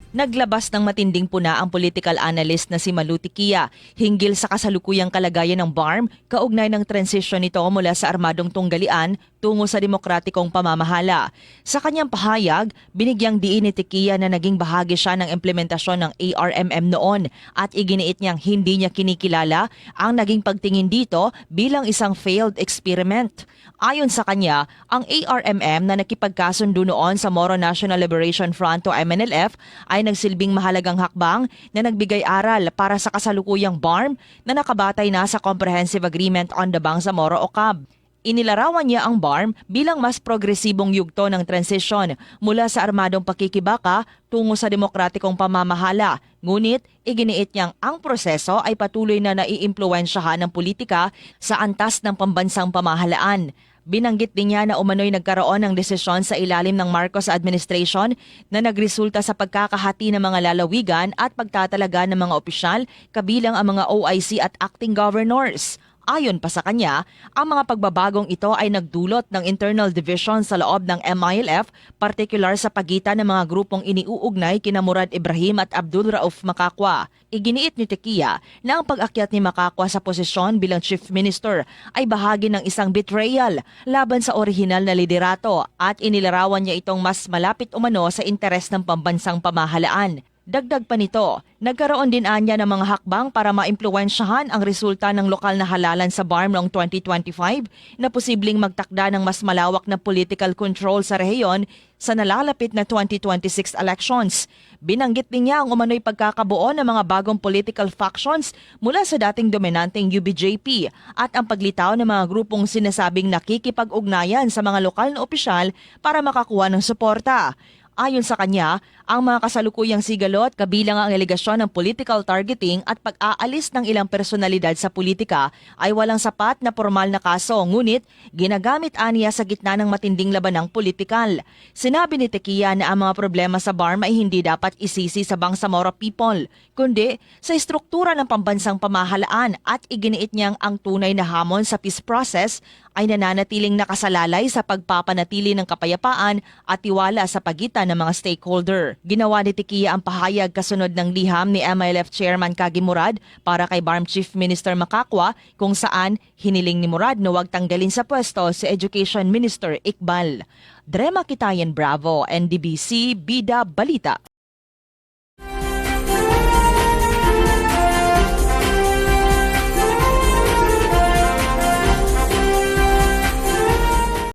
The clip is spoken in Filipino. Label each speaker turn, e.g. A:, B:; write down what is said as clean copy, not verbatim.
A: Naglabas ng matinding puna ang political analyst na si Malu Tiquia hinggil sa kasalukuyang kalagayan ng BARM kaugnay ng transisyon nito mula sa armadong tunggalian tungo sa demokratikong pamamahala. Sa kanyang pahayag, binigyang diin ni Tiquia na naging bahagi siya ng implementasyon ng ARMM noon at iginiit niyang hindi niya kinikilala ang naging pagtingin dito bilang isang failed experiment. Ayon sa kanya, ang ARMM na nakipagkasundo noon sa Moro National Liberation Front o MNLF ay nagsilbing mahalagang hakbang na nagbigay aral para sa kasalukuyang BARM na nakabatay na sa Comprehensive Agreement on the Bangsamoro o CAB. Inilarawan niya ang BARM bilang mas progresibong yugto ng transisyon mula sa armadong pakikibaka tungo sa demokratikong pamamahala. Ngunit iginiit niyang ang proseso ay patuloy na naiimpluwensyahan ng politika sa antas ng pambansang pamahalaan. Binanggit din niya na umano'y nagkaroon ng desisyon sa ilalim ng Marcos administration na nagresulta sa pagkakahati ng mga lalawigan at pagtatalaga ng mga opisyal kabilang ang mga OIC at acting governors. Ayon pa sa kanya, ang mga pagbabagong ito ay nagdulot ng internal division sa loob ng MILF, partikular sa pagitan ng mga grupong iniuugnay kina Murad Ibrahim at Abdul Rauf Makakwa. Iginiit ni Tiquia na ang pag-akyat ni Makakwa sa posisyon bilang Chief Minister ay bahagi ng isang betrayal laban sa orihinal na liderato at inilarawan niya itong mas malapit umano sa interes ng pambansang pamahalaan. Dagdag pa nito, nagkaroon din anya ng mga hakbang para maimpluwensyahan ang resulta ng lokal na halalan sa BARM noong 2025 na posibleng magtakda ng mas malawak na political control sa rehiyon sa nalalapit na 2026 elections. Binanggit din niya ang umano'y pagkakabuo ng mga bagong political factions mula sa dating dominanteng UBJP at ang paglitaw ng mga grupong sinasabing nakikipag-ugnayan sa mga lokal na opisyal para makakuha ng suporta. Ayon sa kanya, ang mga kasalukuyang sigalot kabilang ang alegasyon ng political targeting at pag-aalis ng ilang personalidad sa politika ay walang sapat na formal na kaso, ngunit ginagamit aniya sa gitna ng matinding labanang politikal. Sinabi ni Tiquia na ang mga problema sa BARM ay hindi dapat isisi sa Bangsamoro people, kundi sa istruktura ng pambansang pamahalaan at iginiit niyang ang tunay na hamon sa peace process ay nananatiling nakasalalay sa pagpapanatili ng kapayapaan at tiwala sa pagitan ng mga stakeholder. Ginawa ni Tiquia ang pahayag kasunod ng liham ni MILF Chairman Kagi Murad para kay BARM Chief Minister Makakwa kung saan hiniling ni Murad na huwag tanggalin sa pwesto si Education Minister Iqbal. Drema Kitayan Bravo, NDBC, Bida Balita.